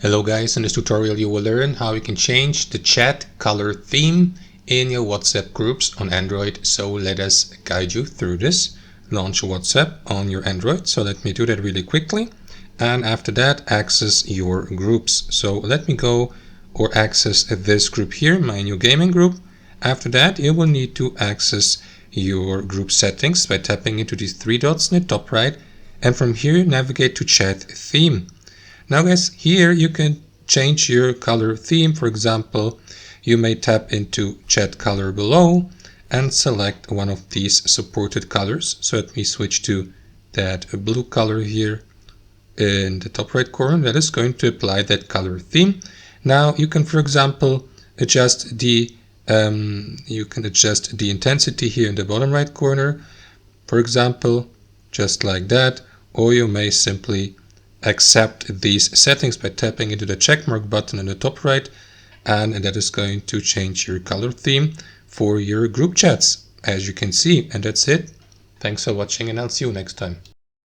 Hello guys, in this tutorial you will learn how you can change the chat color theme in your WhatsApp groups on Android. So let us guide you through this. Launch WhatsApp on your Android. So let me do that really quickly. And after that, access your groups. So let me go or access this group here, my new gaming group. After that, you will need to access your group settings by tapping into these three dots in the top right. And from here, navigate to chat theme. Now guys, here you can change your color theme. For example, you may tap into chat color below and select one of these supported colors. So let me switch to that blue color here in the top right corner. That is going to apply that color theme. Now you can, for example, adjust the intensity here in the bottom right corner, for example, just like that, or you may simply accept these settings by tapping into the checkmark button in the top right, and that is going to change your color theme for your group chats, as you can see. And that's it. Thanks for watching, and I'll see you next time.